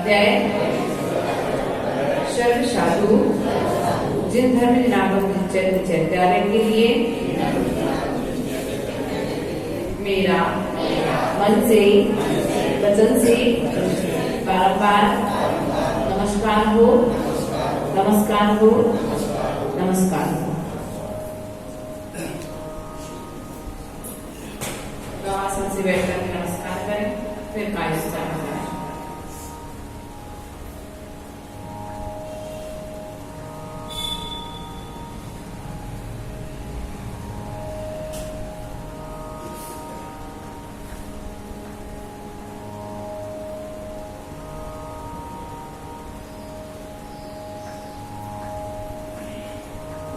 जय सर्व साधु जिन धर्म जनाबों चैत्यालय के लिए मेरा मन से वचन से बारंबार नमस्कार हो, नमस्कार हो, नमस्कार हो। आसन से बैठकर नमस्कार करें, फिर काय से चालू करें।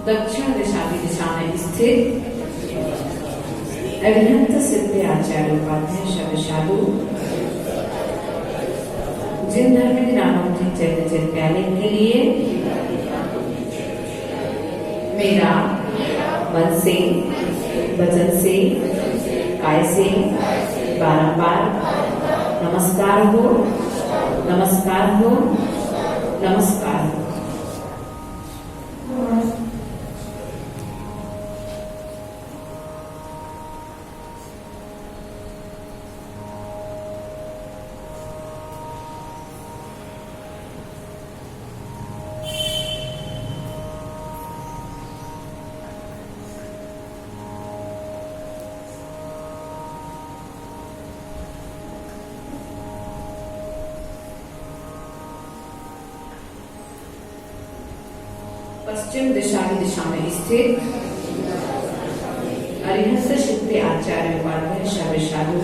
दक्षिण दिशा में स्थित अरिहंत सिद्ध आचार्य उपाध्याय शब्द साधु जिन धर्म नामों चैत्यालय के लिए मेरा मन से वचन से काय से बारंबार नमस्कार हो, नमस्कार हो, नमस्कार हो। पश्चिम दिशा में स्थित अरिहंत सिद्ध आचार्य उपाध्याय शब्द साधु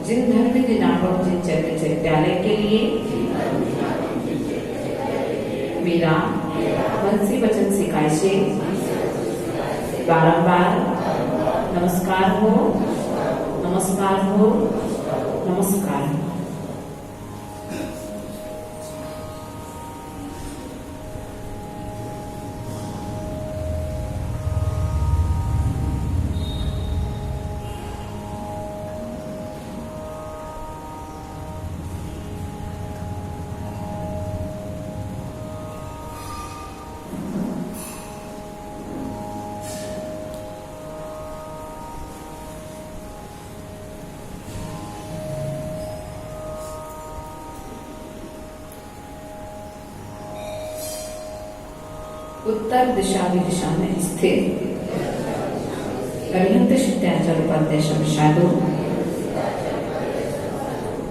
जिन धर्म नामों चैत्यालय के लिए मेरा मन से वचन से काय से बारंबार नमस्कार हो, नमस्कार हो, नमस्कार हो। उत्तर दिशा में स्थित अरिहंत सिद्ध आचार्य उपाध्याय शब्द साधु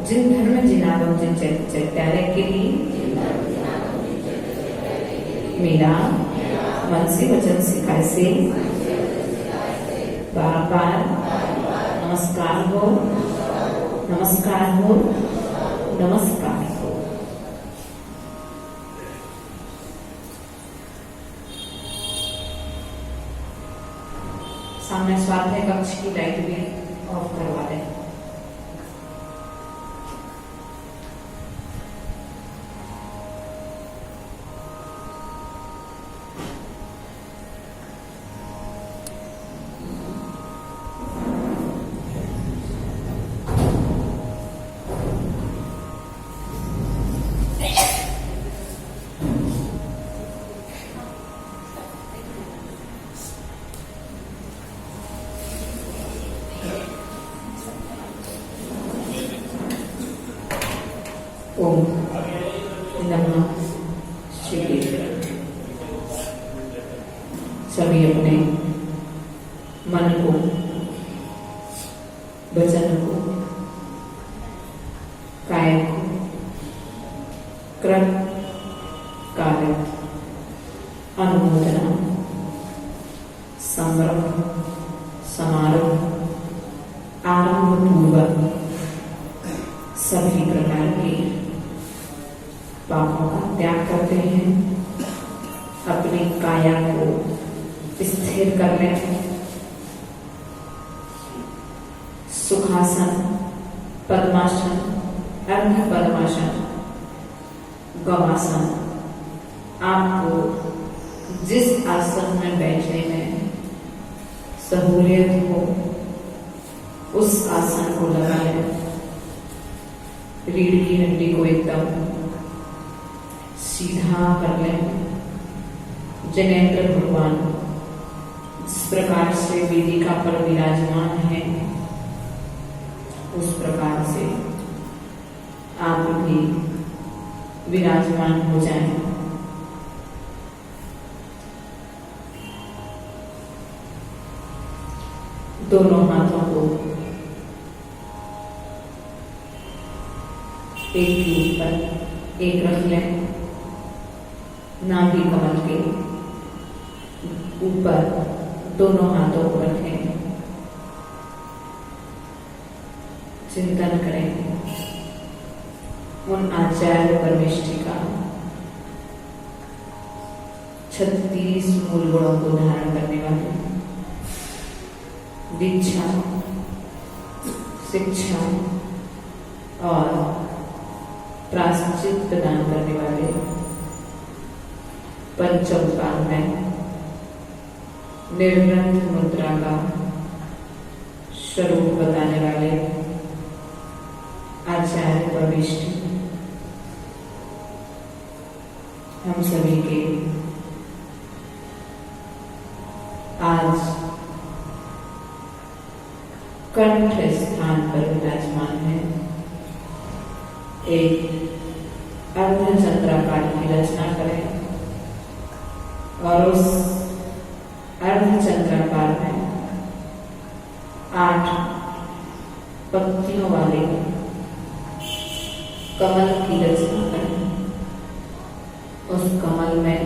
जिन धर्म नामों चैत्यालय के लिए मेरा मन से वचन से काय से बारंबार नमस्कार हो, नमस्कार हो, नमस्कार हो। सामने स्वाध्याय कक्ष की लाइट भी ऑफ करवा दें। ओम नमः शिवाय। सभी अपने मन को, वचन को, काय को क्रम कार्य अनुमोदना संभ्रम समारोह आरंभ पूर्वक सभी प्रकार के पापों का त्याग करते हैं, अपनी काया को स्थिर कर लेते हैं। सुखासन, पद्मासन, अर्ध पद्मासन, गवासन, आपको जिस आसन में बैठने में सहूलियत हो उस आसन को लगाएं। रीढ़ की हड्डी को एकदम सीधा कर लें। जनेंद्र भगवान जिस प्रकार से वेदिका पर विराजमान है, उस प्रकार से आप भी विराजमान हो जाएं। दोनों हाथों को एक के ऊपर एक रख लें। नाभि कमल के ऊपर दोनों हाथों को रखें। चिंतन करें उन आचार्य परमेष्ठी का 36 मूल गुणों को धारण करने वाले, दीक्षा, शिक्षा और प्रायश्चित प्रदान करने वाले, पंचोपकार में निर्ग्रंथ मुद्रा का स्वरूप बताने वाले आचार्य परमेष्ठी हम सभी के आज कंठ स्थान पर विराजमान है। एक अर्धचंद्राकार की रचना करें और उस अर्धचंद्राकार में 8 पत्तियों वाले कमल की रचना करें। उस कमल में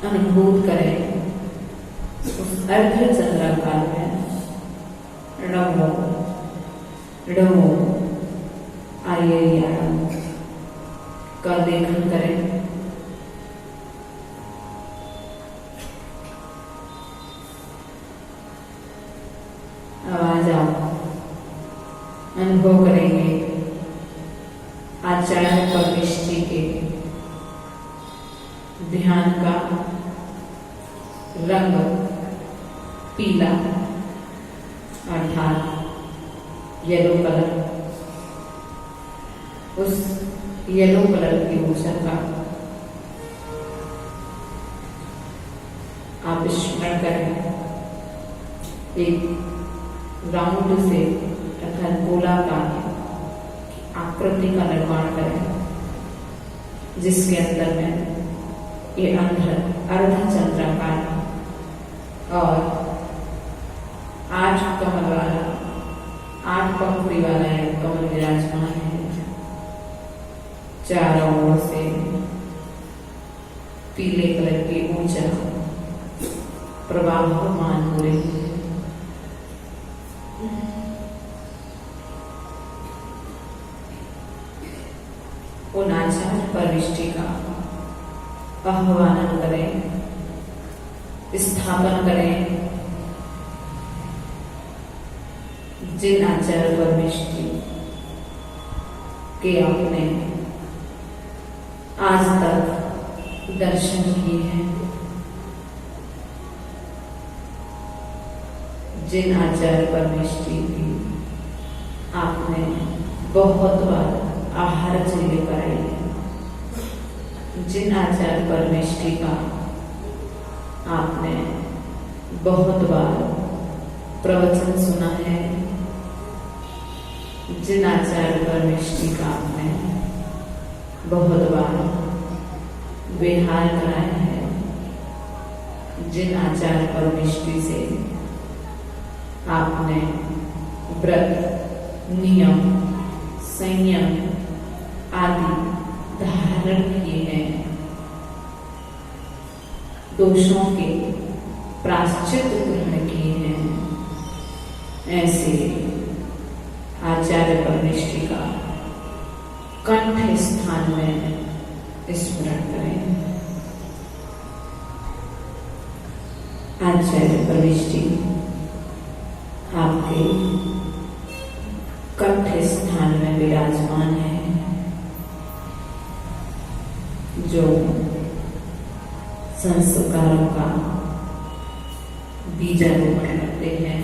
अनुभूत करें उस अर्धचंद्राकार में नमो नमो आयर्याणम का लेखन करें। आवाज आओ, अनुभव करेंगे आचार्य परमेष्ठी के ध्यान का रंग पीला अर्थात येलो कलर। उस येलो कलर की ऊर्जा का आप स्मरण करें। एक राउंड से अर्थात गोलाकार आकृति का निर्माण करें, जिसके अंदर में ये अर्धचंद्राकार और 8 कमल वाला 8 पंखुड़ी वाला एक कमल विराजमान है। चारों ओर से पीले कलर की ऊर्जा प्रवाहमान हो रही है। उन आचार्य परमेष्ठी का आह्वान करें, स्थापन करें, जिन आचार्य परमेष्ठी के आपने आज तक दर्शन किए हैं, जिन आचार्य परमेष्ठी की आपने बहुत बार आहार चर्या कराई है, जिन आचार्य परमेष्ठी का आपने बहुत बार प्रवचन सुना है, जिन आचार्य परमेष्ठी का आपने बहुत बार विहार कराया है, जिन आचार्य परमेष्ठी से आपने व्रत, नियम, संयम आदि धारण किए हैं, दोषों के प्रायश्चित ग्रहण किए हैं, ऐसे आचार्य परमेष्ठी का कंठ स्थान में स्मरण करें। आचार्य परमेष्ठी आपके कंठ स्थान में विराजमान है, जो संस्कारों का बीजारोपण करते हैं,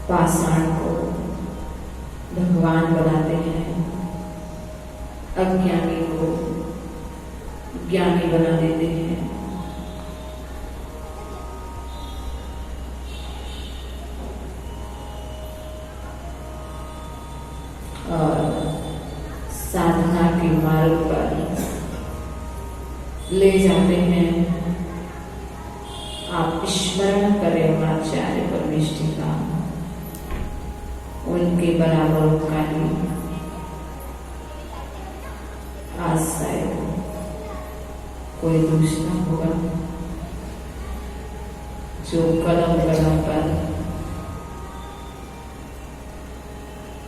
पाषाण को भगवान बनाते हैं, अज्ञानी को ज्ञानी बना देते हैं। और साधना के मार्ग पर ले जाते हैं। आप स्मरण करें आचार्य परमेष्ठी का, उनके बराबर का ही आज शायद कोई दूसरा होगा जो कदम कदम पर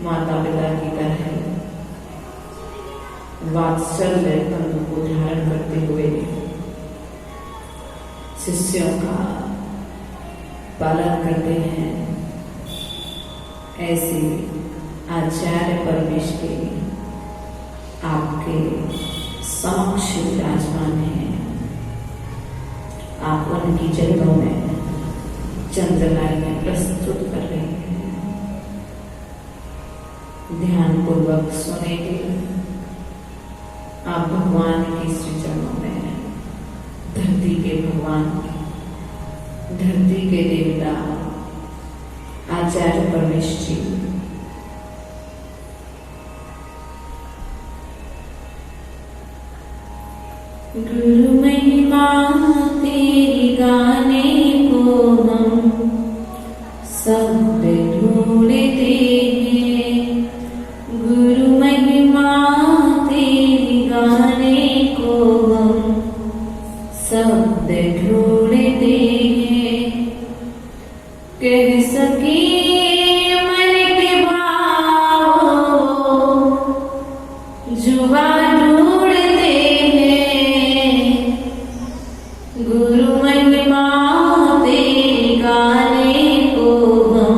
माता पिता की तरह वात्सल्य बंधु को धारण करते हुए शिष्यों का पालन करते हैं। ऐसे आचार्य परमेष्ठी आपके समक्ष विराजमान है। आप उनकी चरणों में चंद्रलाइयां प्रस्तुत कर रहे हैं। ध्यान पूर्वक सुनेंगे। आप भगवान की श्री चरणों में, धरती के भगवान, धरती के देवता आचार्य परमेष्ठी गुरु महिमा तेरी गाने को हम शब्द ढूंढते हैं। गुरु महिमा तेरी गाने को हम शब्द ढूंढते हैं। कह सके मन के भाव जुबा ढूंढते हैं। गुरु महिमा तेरी गाने को हम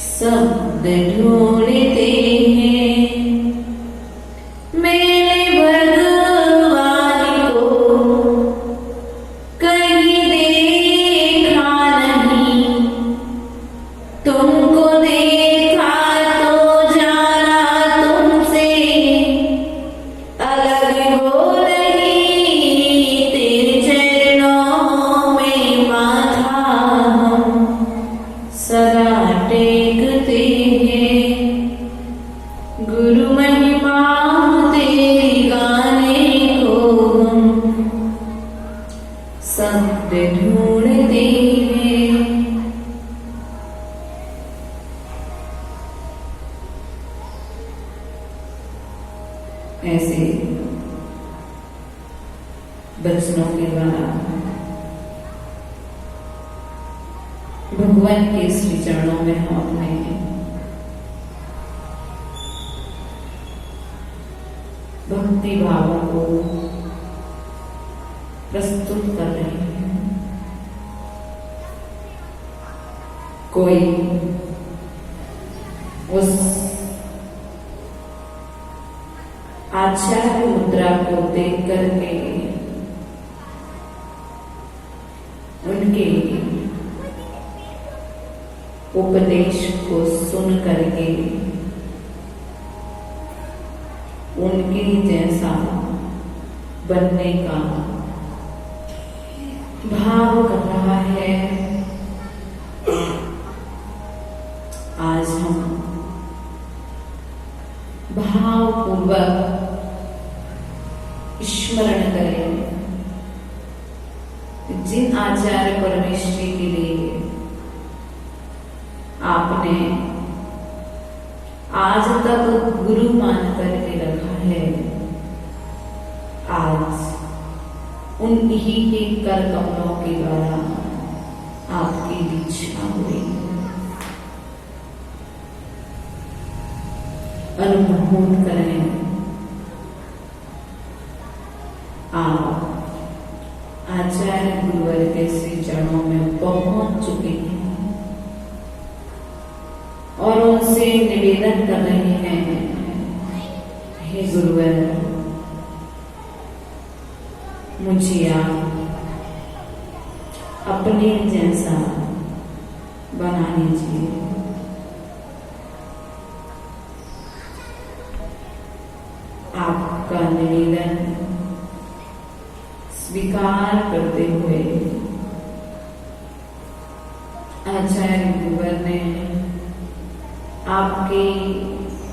शब्द ढूंढते हैं। मेरे भगवान को कहीं देखा नहीं, तुमको देखा तो जाना तुमसे अलग हो नहीं। तेरे चरणों में माथा हम सदा टेकते हैं। गुरु महिमा तेरी गाने को हम शब्द ढूंढते हैं। ऐसे बचनों के द्वारा भगवान के श्री चरणों में हम अपने भक्ति भावों को प्रस्तुत कर रहे हैं। कोई उस आचार्य मुद्रा को देख करके उनके उपदेश को सुन करके उनके जैसा बनने का भाव कर रहा है। आज हम भावपूर्वक स्मरण करें जिन आचार्य परमेष्ठी के लिए आपने आज तक गुरु मान करके रखा है। आज उन्हीं के कर कमलों के द्वारा आपकी दीक्षा हुई। अनुभव करें आप आचार्य गुरुवर के श्री चरणों में पहुंच चुके हैं और उनसे निवेदन कर रहे हैं, हे गुरुवर, मुझे आप अपने जैसा बना लीजिए। आपका निवेदन स्वीकार करते हुए आचार्य गुरुवर ने आपके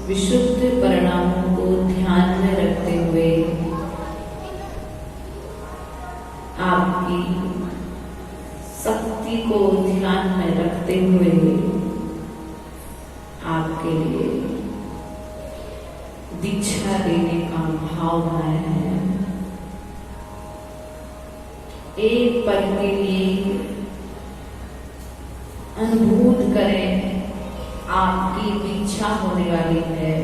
विशुद्ध परिणामों को ध्यान में रखते हुए आपकी शक्ति को ध्यान में रखते हुए आपके लिए दीक्षा देने का भाव बनाया है। एक पल के लिए अनुभूत करें, आपकी दीक्षा होने वाली है।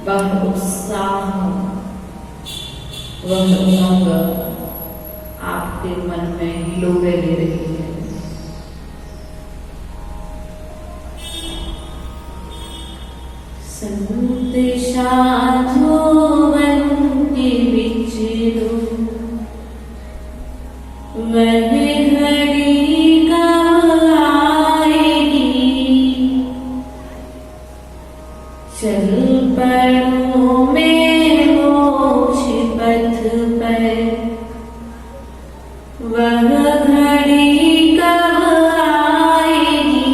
वह उत्साह, वह उमंग आपके मन में हिलोरे ले रही है। संदेशा धोवन के विचरो वह घड़ी कब आएगी, चल पड़ो में मोक्ष पथ पर वह घड़ी कब आएगी।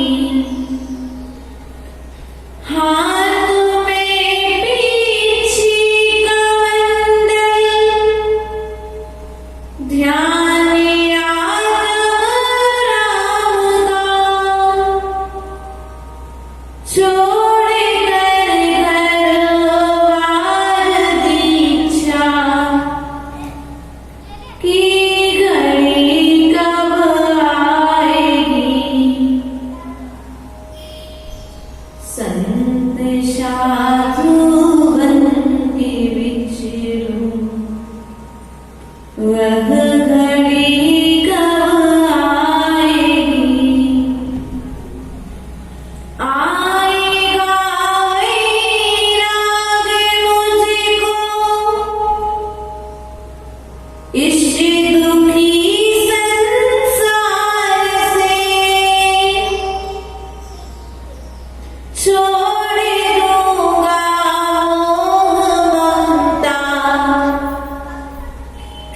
हाथ में पीछी कमंडल ध्यान राम का छोड़ कर घरवार दीक्षा की घड़ी कब आएगी। संत साधु बन के विचरो वह घड़ी कब आएगी। आएगा वैराग मुझको इस दुखी संसार से, छोड़ दूंगा मोह ममता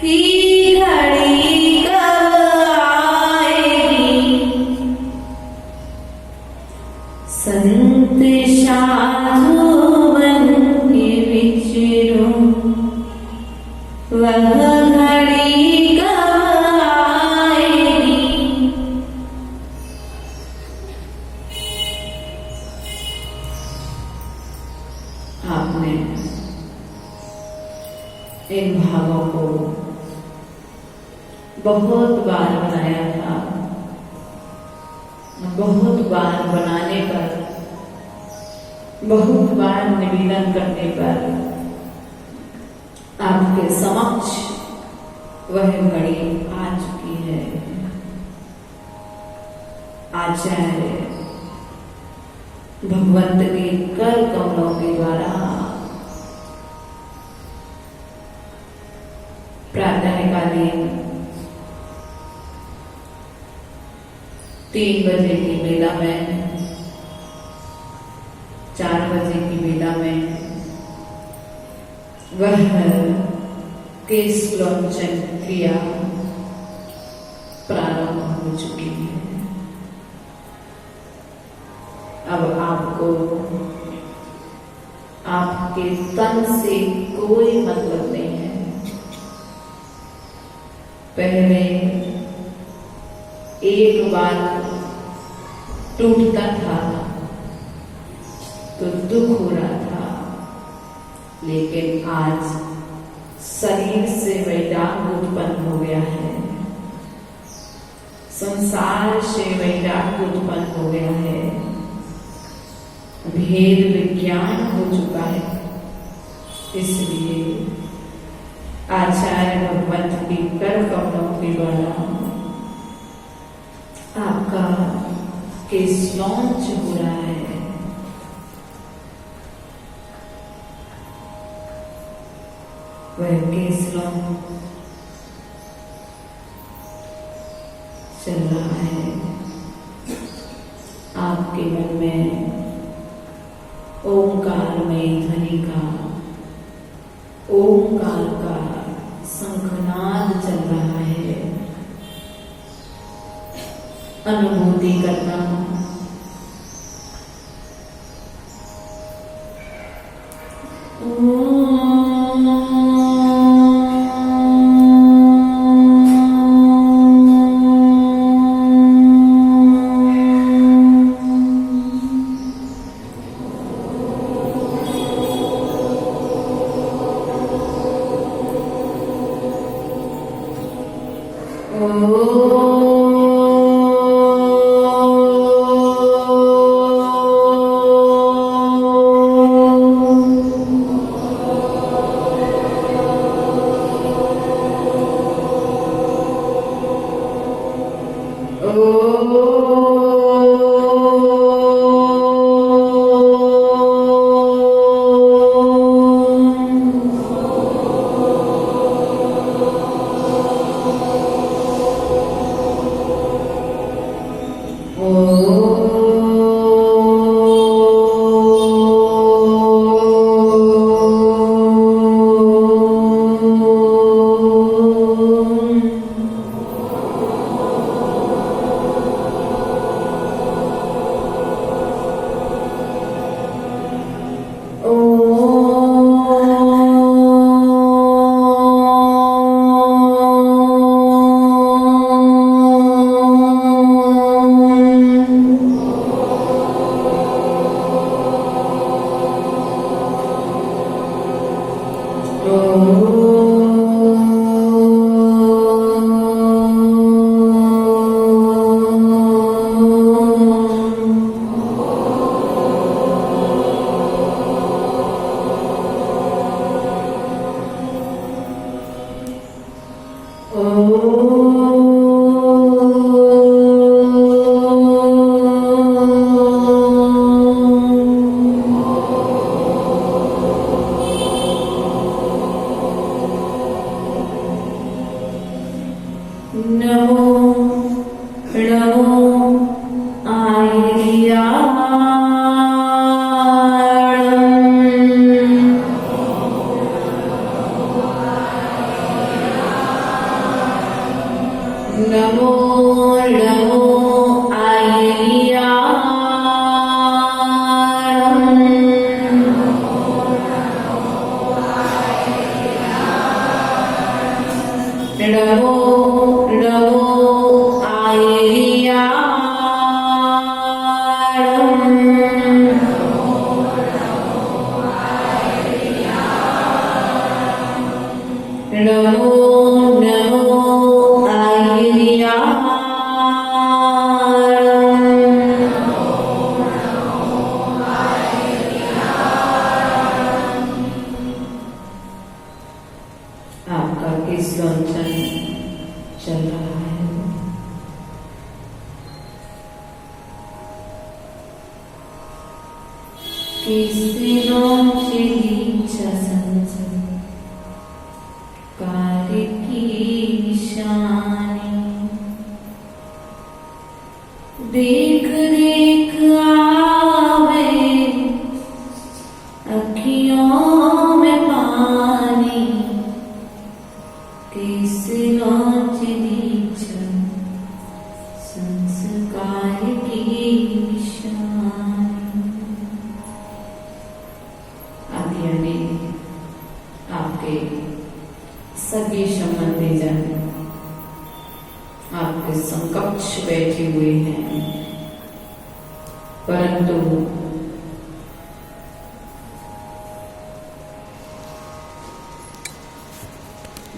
की घड़ी कब आएगी। संत साधु बन के विचरो वह घड़ी कब आएगी। आपने इन भावों को बहुत बार बनाया था। बहुत बार बनाने पर, बहुत बार निवेदन करने पर आपके समक्ष वह घड़ी आ चुकी है। आचार्य भगवंत के कर कमलों के द्वारा प्रातःकालीन 3 बजे की वेला में, 4 बजे की वेला में वह केस लॉन्चन क्रिया प्रारंभ हो चुकी है। अब आपको आपके तन से कोई मतलब नहीं है। पहले एक बार टूटता था तो दुख हो रहा था, लेकिन आज शरीर से वैराग्य उत्पन्न हो गया है, संसार से वैराग्य उत्पन्न हो गया है, भेद विज्ञान हो चुका है। इसलिए आचार्य भगवंत की कर कमलों के द्वारा आपका केस लॉन्च हो रहा है। वह केस लॉन्च चल रहा है। आपके मन में ओंकार में ध्वनि का ओंकार का शंखनाद चल रहा है। अनुभूति करना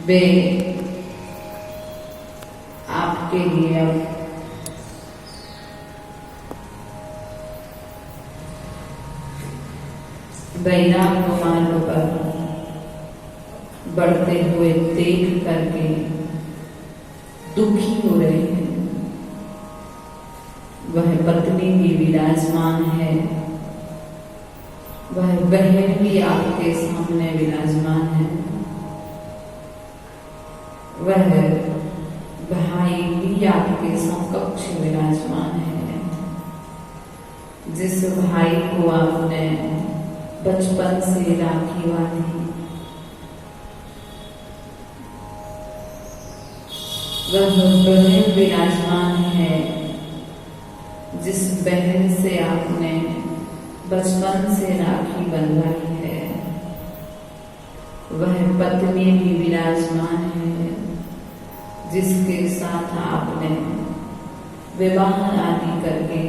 वे आपके लिए अब वैराग्य मार्ग पर बढ़ते हुए देख करके दुखी हो रहे हैं। वह पत्नी भी विराजमान है, वह बहन भी आपके सामने विराजमान है, वह भाई भी आपके समकक्ष विराजमान है। जिस भाई को आपने बचपन से राखी बांधी, वह बहन विराजमान है जिस बहन से आपने बचपन से राखी बंधाई है। वह पत्नी भी विराजमान है जिसके साथ आपने विवाह आदि करके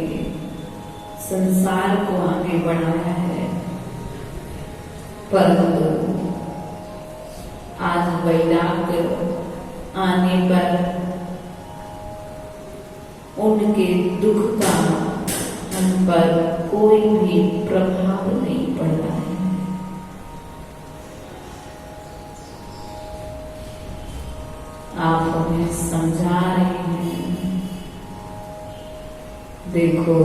संसार को आगे बढ़ाया है। परंतु आज वैराग्य आने पर उनके दुख का हम पर कोई भी प्रभाव नहीं पड़ रहा है। आप उन्हें समझा रहे हैं, देखो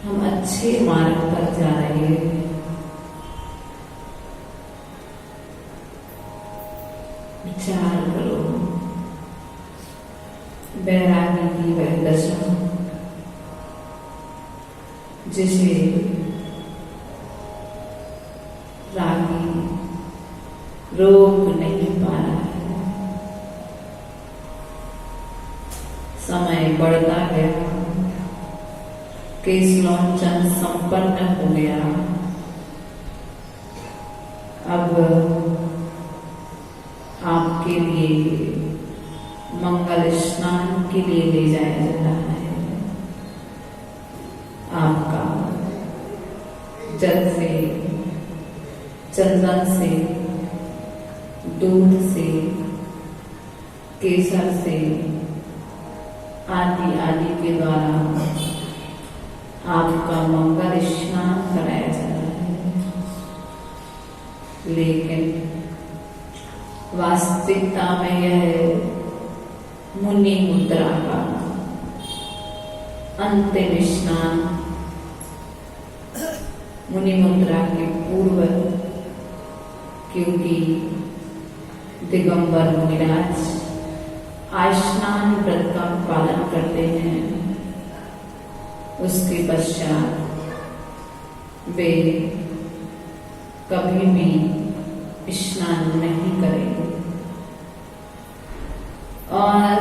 हम अच्छे मार्ग पर जा रहे हैं। विचार करो, बैरागी की वह दशा जिसे रागी रोक नहीं पा रहा है। समय बढ़ता गया, केशलोचन संपन्न हो गया। अब आपके लिए मंगल स्नान के लिए ले जाया जा रहा है। आपका जल से, चंदन से, दूध से, केसर से आदि आदि के द्वारा आपका मंगल स्नान कराया जा रहा है। लेकिन वास्तविकता में यह मुनि मुद्रा का अंतिम स्नान, मुनि मुद्रा के पूर्व, क्योंकि दिगंबर मुनिराज आस्नान व्रत का पालन करते हैं। उसके पश्चात वे कभी भी स्नान नहीं करेंगे। और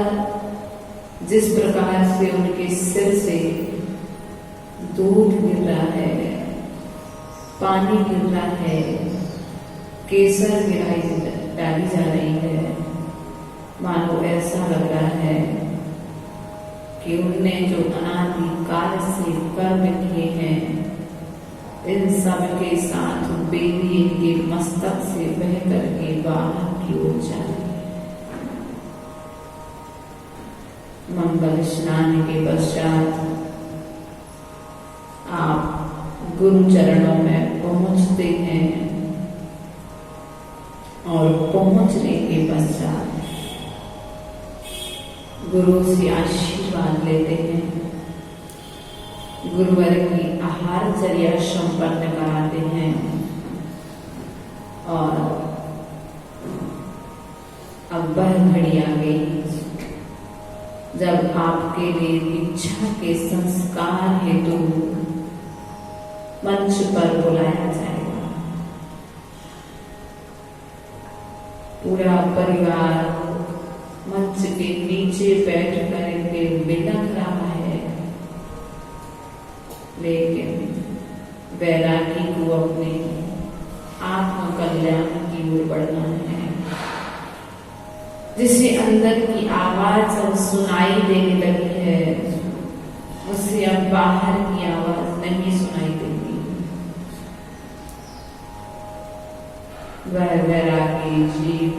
जिस प्रकार से उनके सिर से दूध गिर रहा है, पानी गिर रहा है, केसर डाली जा रही है, मानो ऐसा लग रहा है कि उनने जो अनादि काल से कर्म किए हैं, इन सब के साथ बेदी इनके मस्तक से बह करके बाहर की ओर जा रही है। मंगल स्नान के पश्चात आप गुरु चरणों में पहुंचते हैं और पहुंचने के पश्चात गुरु से आशीर्वाद लेते हैं। गुरुवर की आहारचर्या संपन्न कराते हैं और अब वह घड़ी आ गई जब आपके लिए दीक्षा के संस्कार हेतु मंच पर बुलाया जाएगा। पूरा परिवार मंच के नीचे बैठ करके बिलख रहा है, लेकिन वैरागी को अपने आत्म कल्याण की ओर बढ़ना है। जिसे अंदर की आवाज अब सुनाई देने लगी है, उसे अब बाहर की आवाज नहीं सुनाई देती। वह वैरागी जीव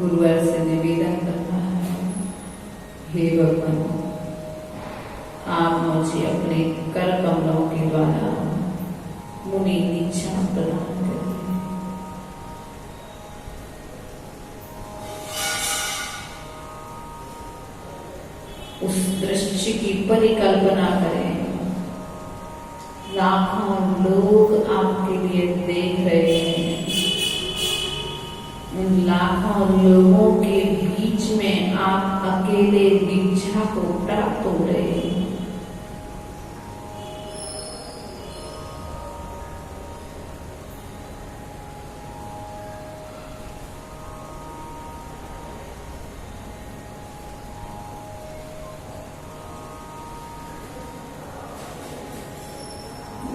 गुरुवर से निवेदन करता है, हे भगवान, आप मुझे अपने कर कमलों के द्वारा मुनि दीक्षा प्रदान करें। उस दृश्य की परिकल्पना करें। लाखों लोग आपके लिए देख रहे हैं। उन लाखों लोगों के बीच में आप अकेले दीक्षा को प्राप्त हो रहे हैं।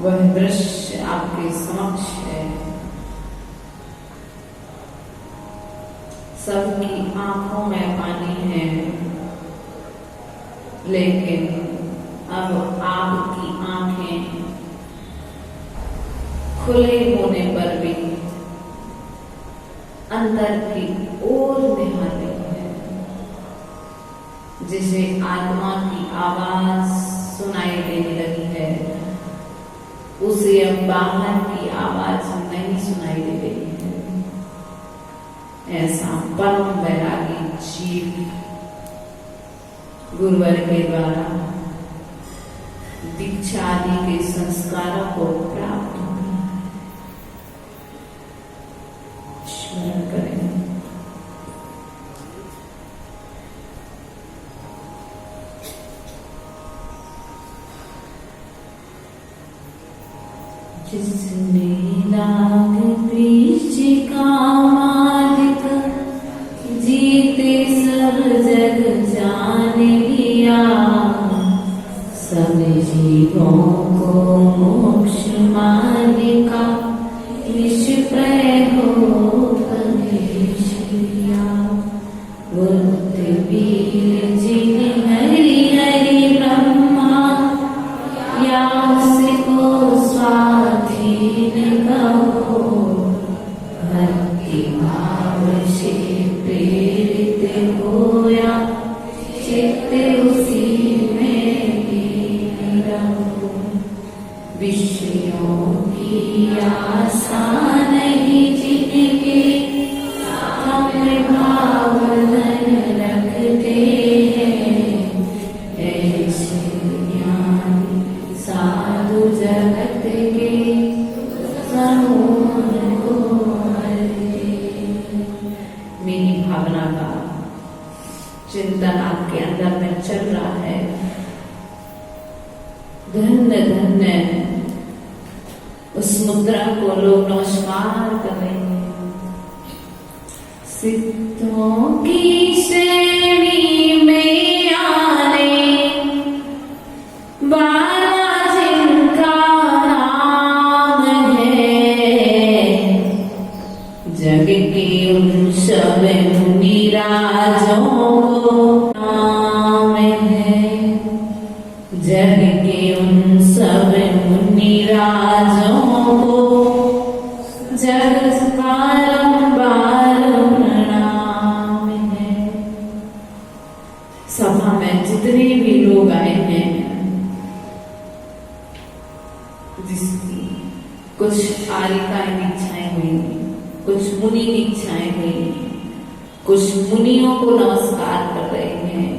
वह दृश्य आपके समक्ष है। सबकी आंखों में पानी है, लेकिन अब आपकी आंखें खुले होने पर भी अंदर की ओर निहार रही है। जिसे आत्मा की आवाज सुनाई देने लगी है, उसे अब बाहर की आवाज नहीं सुनाई दे रही है। ऐसा परम वैरागी जीव गुरुवर के द्वारा दीक्षा आदि के संस्कारों को प्राप्त होना है। स्मरण करें। जिसने राग वृक्ष का मालिक जीते सब जग जान लिया, सब जीवों को मोक्ष मालिका विष प्रय हो प्रवेश लिया। बुद्ध वीर जिन हरि हरि ब्रह्मा या उसको स्वाधीन कहो, भक्ति भाव से प्रेरित होया चित्त उसी में लीन रहो। विषयों की आशा नहीं जिनके हम भाव रखते हैं, ऐसे ज्ञानी साधु जगत के समूह को हरते। मेरी भावना का चिंतन आपके अंदर में चल रहा है। धन्य धन्य उस मुद्रा को लोग नमस्कार कर रहे हैं। सिद्धों की श्रेणी में आने वाला जिनका नाम है, जग के उन सब मुनिराजों को नाम है। जग के उन सब मुनिराजों को जग बारंबार प्रणाम है। सभा में जितने भी लोग आए हैं, जिसकी कुछ आरिकाएं दीक्षाएं हुई, कुछ मुनि दीक्षाएं हुई, कुछ मुनियों को नमस्कार कर रहे हैं।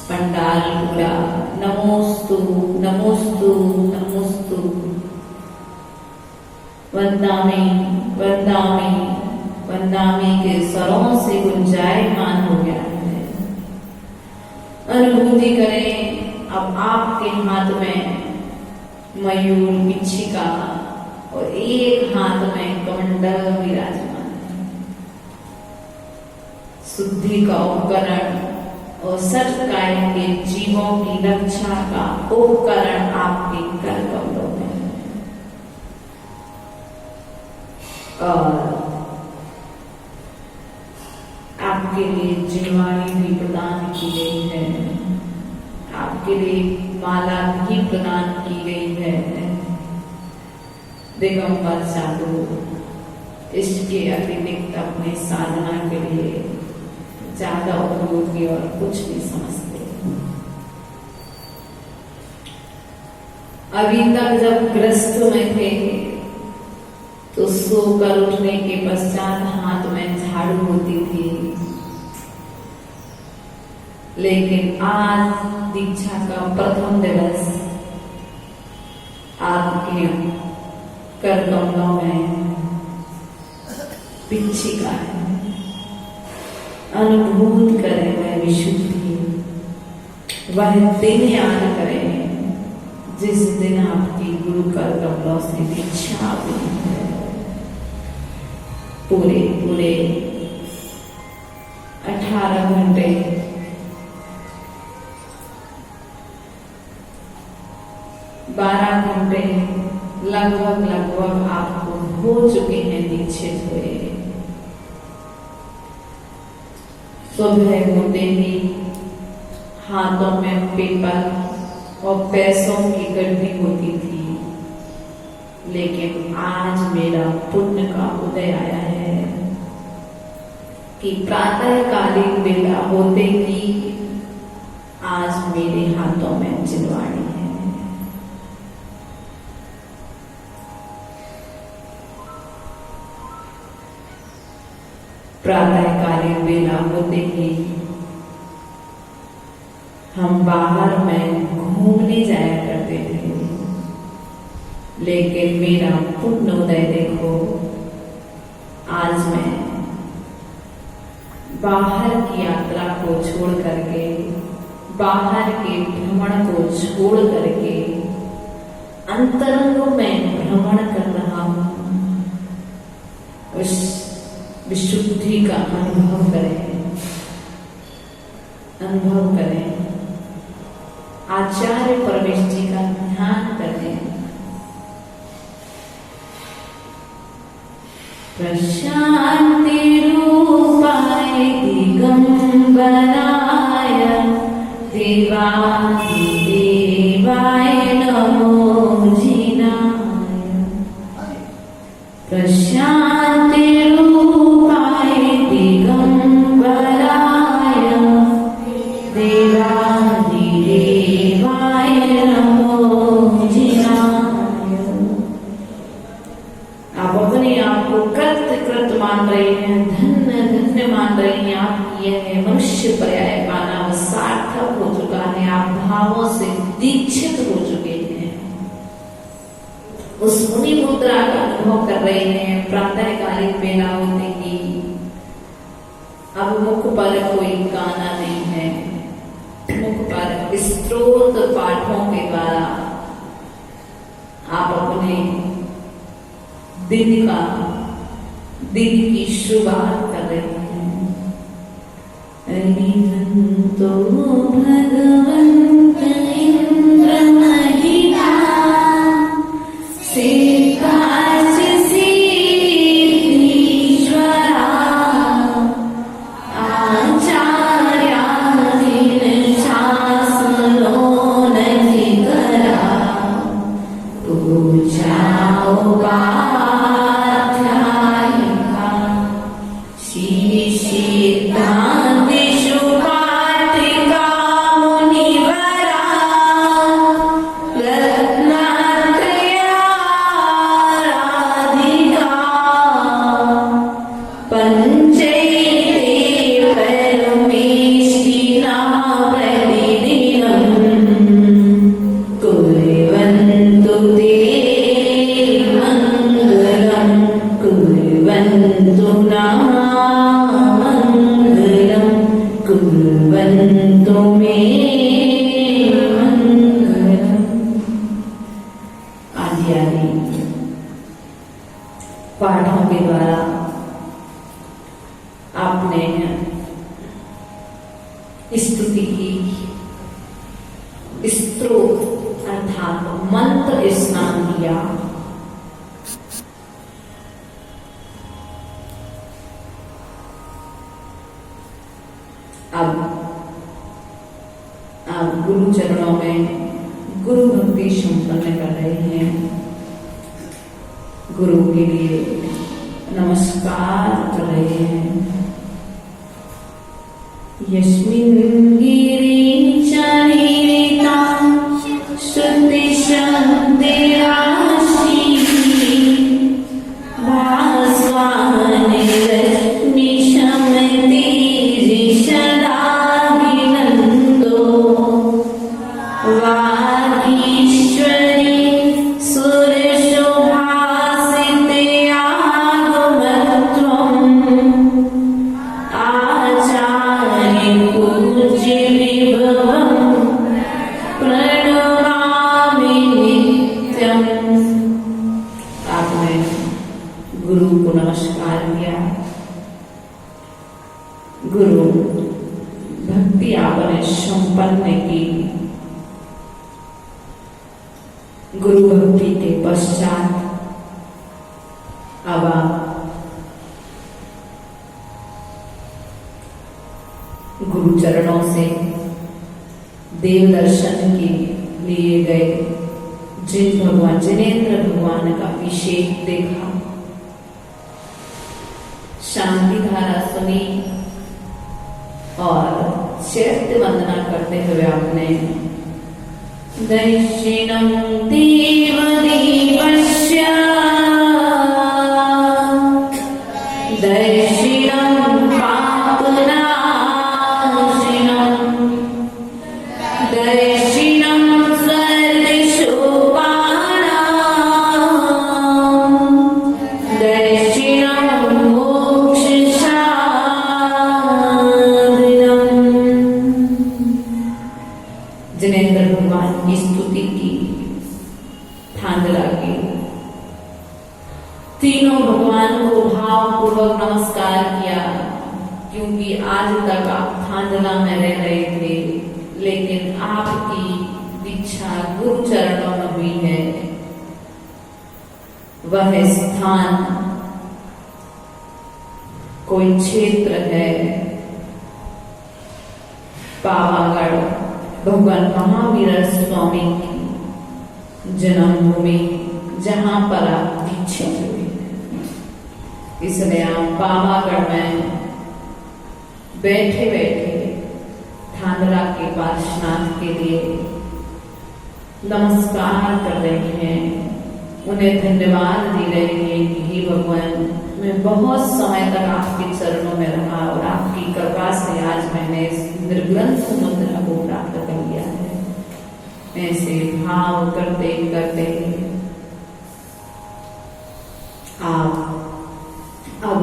पंडाल पूरा नमोस्तु नमोस्तु नमोस्तु, वंदामी वंदामी वंदामी के स्वरों से गुंजायमान हो गया है। अनुभूति करें अब आपके हाथ में मयूर पिच्छिका और एक हाथ में कमंडल विराजमान है। शुद्धि का उपकरण और सत्काय के जीवों की रक्षा का उपकरण आपके कर कमलों में है। और आपके लिए जिनवाणी भी प्रदान की गई है, आपके लिए माला भी प्रदान की गई है। दिगंबर साधु इसके अतिरिक्त अपने साधना के लिए ज्यादा उपयोगी और कुछ नहीं समझते। अभी तक जब ग्रस्त में थे तो सोकर उठने के पश्चात हाथ में झाड़ू होती थी, लेकिन आज दीक्षा का प्रथम दिवस आपके कर कमलों में पिच्छिका है। अनुभूत करें वह विशुद्धि, वह दिन याद करें जिस दिन आपकी गुरु कर कमलों से दीक्षा हुई है। पूरे पूरे 18 घंटे 12 घंटे लगभग आपको हो चुके हैं दीक्षित हुए। सुबह होते ही हाथों में पेपर और पैसों की गड्डी होती थी, लेकिन आज मेरा पुण्य का उदय आया है कि प्रातःकालीन बेला होते ही आज मेरे हाथों में जिलवाड़ी है। प्रातःकालीन बेला होते ही हम बाहर में घूमने जाया करते थे, लेकिन मेरा पुण्य उदय देखो, आज मैं बाहर की यात्रा को छोड़ करके, बाहर के भ्रमण को छोड़ करके अंतरंग में भ्रमण कर रहा हूं। उस विशुद्धि का अनुभव करें, आचार्य परमेश जी का ध्यान करें। प्रशांति रूपाय दिगंबराय देवाय नमो जिनाय। प्रशांति रूपाय दिगंबराय देवाय नमो जिनाय। आप अपने आप को कृत मान रहे हैं, धन्य मान रहे हैं। आप यह मनुष्य पर्याय पाना सार्थक हो चुका है, आप भावों से दीक्षित हो चुके हैं। उस मुनि मुद्रा का अनुभव कर रहे हैं। प्रातःकालीन बेला होते ही अब मुख पर कोई गाना नहीं है, मुख पर स्तोत्र पाठों के द्वारा आप अपने दिन की शुरुआत कर रहे हैं। तो भगवंत इंद्र महिला से काज सिद्धीश्वरा आचार्याधीन शासनो नहीं करा पूजा उपाध्यायिका श्री सिद्धांतेषु पात्रिका मुनिवरा रत्नात्रयाराधिका पंचैते परमेष्टिना प्रतिदिनं कुर्वन्तु ते मंगलम् कुर्वन्तु नामङ्गलम् कुर्वन्तु मे मंगलम्। आदि पाठों के द्वारा आपने स्तुति की, स्तोत्र अर्थात मंत्र स्नान किया। अब आप गुरु चरणों में गुरु भक्ति संपन्न कर रहे हैं। गुरु के लिए नमस्कार कर रहे हैं। यस्मिन् गिरि चरिता श्रुति शब्देराशि भास्वानि रश्मि शमति ऋषदाभिनन्दो वागीश्वरी सुरशोभासिते आगमत्वम् आचार्य पूज्य विभवम् प्रणमामि नित्यम्। आपने गुरु को नमस्कार किया। गुरु भक्ति आपने संपन्न की। गुरु भक्ति के पश्चात अब आप गुरु चरणों से देव दर्शन के लिए गए। जिन भगवान जिनेंद्र भगवान का अभिषेक देखा, शांति धारा सुनी और चैत्य वंदना करते हुए आपने दक्षिणं देव देवस्य दक्षिणं पापनाशिनं दक्षिणं सर्वशोभानां दक्षिणं मोक्षसाधनम्। जिनेंद्र भगवान की स्तुति की, थांदला की, तीनों भगवान को भावपूर्वक नमस्कार किया, क्योंकि आज तक आप थांदला में रह रहे थे, लेकिन आपकी दीक्षा गुरु चरणों में हुई है। वह स्थान कोई क्षेत्र है, पावागढ़, भगवान महावीर स्वामी की जन्मभूमि, जहां पर आप दीक्षित हुए। इसलिए आप पावागढ़ में बैठे बैठे थांदला के पार्श्वनाथ के लिए नमस्कार कर रहे हैं, उन्हें धन्यवाद दे रहे हैं कि हे भगवान, मैं बहुत समय तक आपके चरणों में रहा और आपकी कृपा से आज मैंने इस निर्ग्रंथ मुद्रा को प्राप्त कर लिया है। ऐसे भाव करते करते आप अब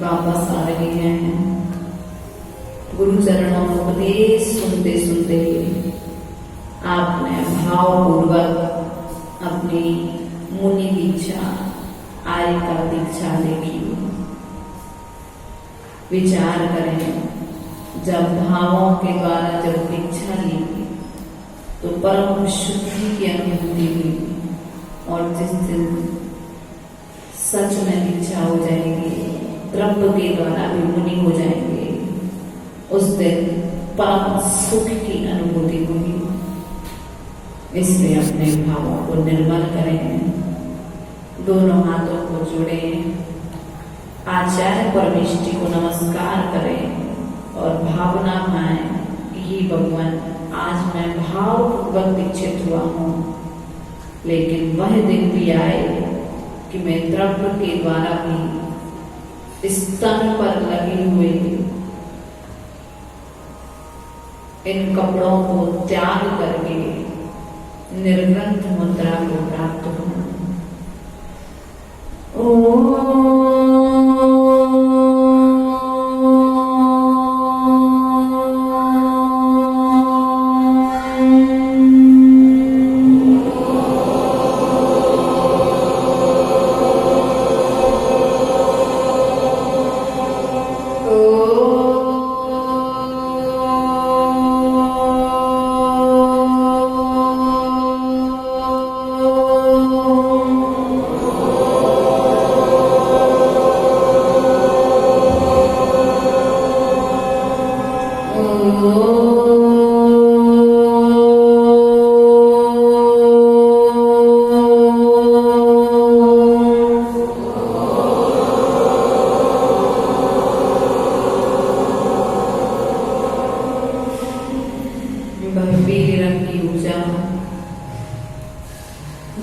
वापस आ रहे हैं। गुरु चरणों में उपदेश सुनते सुनते आपने भावपूर्वक अपनी मुनि दीक्षा, आर्यिका दीक्षा देखी। विचार करें, जब भावों के द्वारा जब दीक्षा ली तो परम शुद्धि की अनुभूति हुई, और जिस दिन सच में दीक्षा हो जाएगी, द्रव्य के द्वारा भी मुनि हो जाएंगे, उस दिन परम सुख की अनुभूति हुई। इसलिए अपने भावों को निर्मल करें, दोनों हाथों को जोड़ें, आचार्य परमेष्टि को नमस्कार करें और भावना पाएं, ये भगवान, आज मैं भावपूर्वक दीक्षित हुआ हूँ, लेकिन वह दिन भी आए कि मैं द्रव्य के द्वारा भी स्तन पर लगे हुए इन कपड़ों को त्याग करके निर्ग्रंथ मुद्रा को प्राप्त हूँ।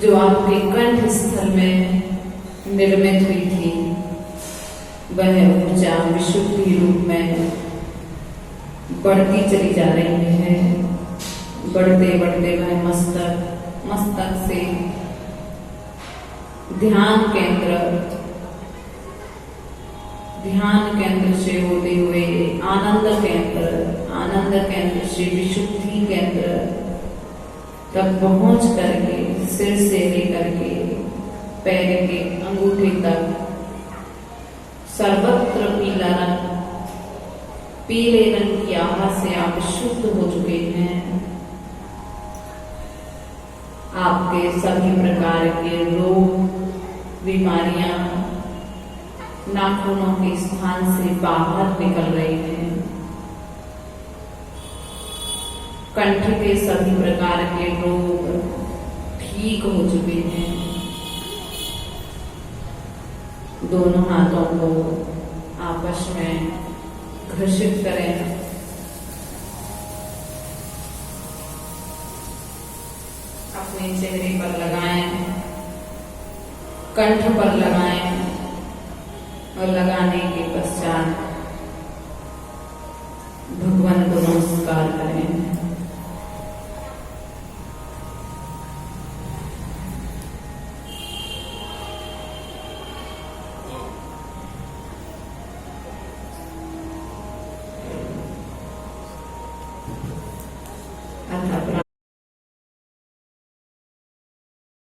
जो आपके कंठ स्थल में निर्मित हुई थी, वह ऊर्जा विशुद्धि रूप में बढ़ती चली जा रही है। बढ़ते बढ़ते वह मस्तक से ध्यान केंद्र से होते हुए आनंद केंद्र से विशुद्धि केंद्र तक पहुंच करके सिर से लेकर के पैर के अंगूठे तक सर्वत्र पीला रंग पीले रंग की आभा से आप शुद्ध हो चुके हैं। आपके सभी प्रकार के रोग, बीमारियां नाखूनों के स्थान से बाहर निकल रही हैं। कंठ के सभी प्रकार के रोग ठीक हो चुके हैं। दोनों हाथों को आपस में घर्षित करें। अपने चेहरे पर लगाएं, कंठ पर लगाएं और लगाने के पश्चात भगवान को नमस्कार करें।